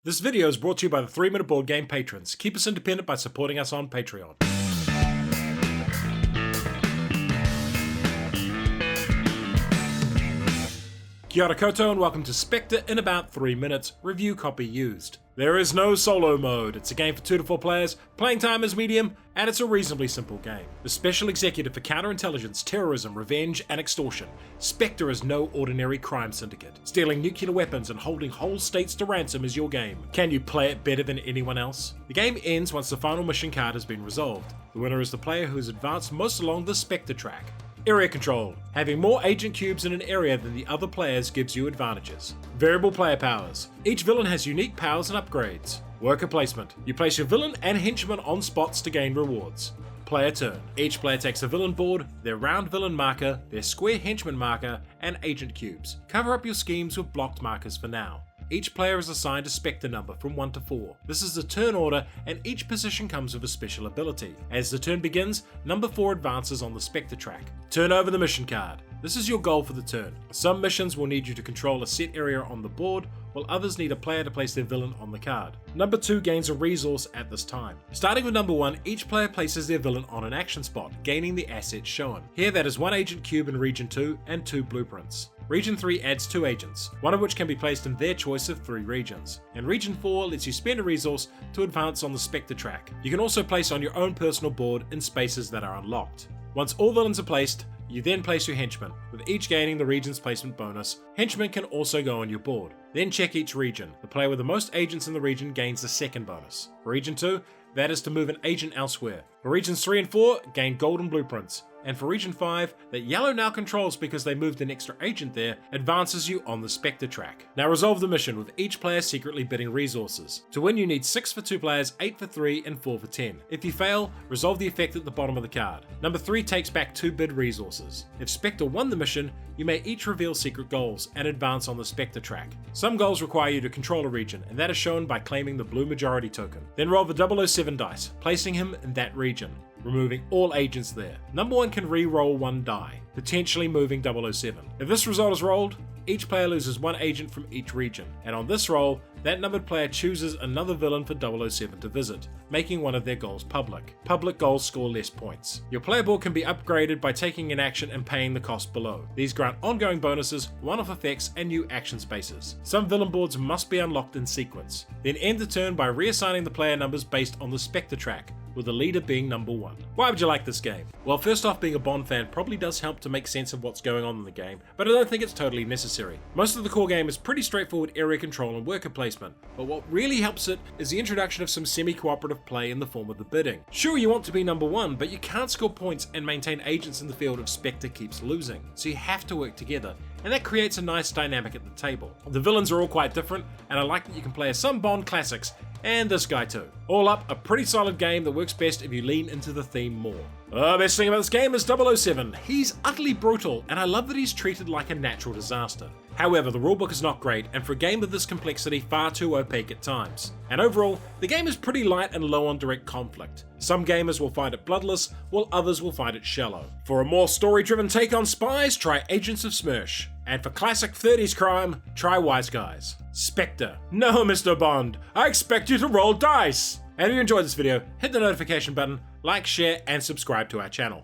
This video is brought to you by the 3 Minute Board Game patrons. Keep us independent by supporting us on Patreon. Kia ora koutou and welcome to Spectre in about 3 minutes, review copy used. There is no solo mode, it's a game for 2 to 4 players, playing time is medium, and it's a reasonably simple game. The Special Executive for Counterintelligence, Terrorism, Revenge, and Extortion, Spectre is no ordinary crime syndicate. Stealing nuclear weapons and holding whole states to ransom is your game. Can you play it better than anyone else? The game ends once the final mission card has been resolved. The winner is the player who has advanced most along the Spectre track. Area control. Having more agent cubes in an area than the other players gives you advantages. Variable player powers. Each villain has unique powers and upgrades. Worker placement. You place your villain and henchman on spots to gain rewards. Player turn. Each player takes a villain board, their round villain marker, their square henchman marker, and agent cubes. Cover up your schemes with blocked markers for now. Each player is assigned a Spectre number from 1 to 4. This is the turn order and each position comes with a special ability. As the turn begins, number 4 advances on the Spectre track. Turn over the mission card. This is your goal for the turn. Some missions will need you to control a set area on the board, while others need a player to place their villain on the card. Number 2 gains a resource at this time. Starting with number 1, each player places their villain on an action spot, gaining the assets shown. Here that is 1 agent cube in region 2 and 2 blueprints. Region 3 adds 2 agents, one of which can be placed in their choice of 3 regions. And Region 4 lets you spend a resource to advance on the Spectre track. You can also place on your own personal board in spaces that are unlocked. Once all villains are placed, you then place your henchmen, with each gaining the region's placement bonus. Henchmen can also go on your board. Then check each region. The player with the most agents in the region gains the second bonus. For Region 2, that is to move an agent elsewhere. For Regions 3 and 4, gain golden blueprints. And for Region 5, that yellow now controls because they moved an extra agent there, advances you on the Spectre track. Now resolve the mission with each player secretly bidding resources. To win you need 6 for 2 players, 8 for 3 and 4 for 10. If you fail, resolve the effect at the bottom of the card. Number 3 takes back 2 bid resources. If Spectre won the mission, you may each reveal secret goals and advance on the Spectre track. Some goals require you to control a region, and that is shown by claiming the blue majority token. Then roll the 007 dice, placing him in that region, removing all agents there. Number 1 can re-roll 1 die, potentially moving 007. If this result is rolled, each player loses 1 agent from each region, and on this roll, that numbered player chooses another villain for 007 to visit, making one of their goals public. Public goals score less points. Your player board can be upgraded by taking an action and paying the cost below. These grant ongoing bonuses, one-off effects, and new action spaces. Some villain boards must be unlocked in sequence. Then end the turn by reassigning the player numbers based on the Spectre track, with the leader being number 1. Why would you like this game? Well, first off, being a Bond fan probably does help to make sense of what's going on in the game, but I don't think it's totally necessary. Most of the core game is pretty straightforward area control and worker placement, but what really helps it is the introduction of some semi-cooperative play in the form of the bidding. Sure, you want to be number 1, but you can't score points and maintain agents in the field if Spectre keeps losing, so you have to work together, and that creates a nice dynamic at the table. The villains are all quite different, and I like that you can play as some Bond classics, and this guy too. All up, a pretty solid game that works best if you lean into the theme more. The best thing about this game is 007. He's utterly brutal, and I love that he's treated like a natural disaster. However, the rulebook is not great, and for a game of this complexity, far too opaque at times. And overall, the game is pretty light and low on direct conflict. Some gamers will find it bloodless, while others will find it shallow. For a more story-driven take on spies, try Agents of Smersh. And for classic 30s crime, try Wise Guys. Spectre. No, Mr. Bond, I expect you to roll dice! And if you enjoyed this video, hit the notification button, like, share, and subscribe to our channel.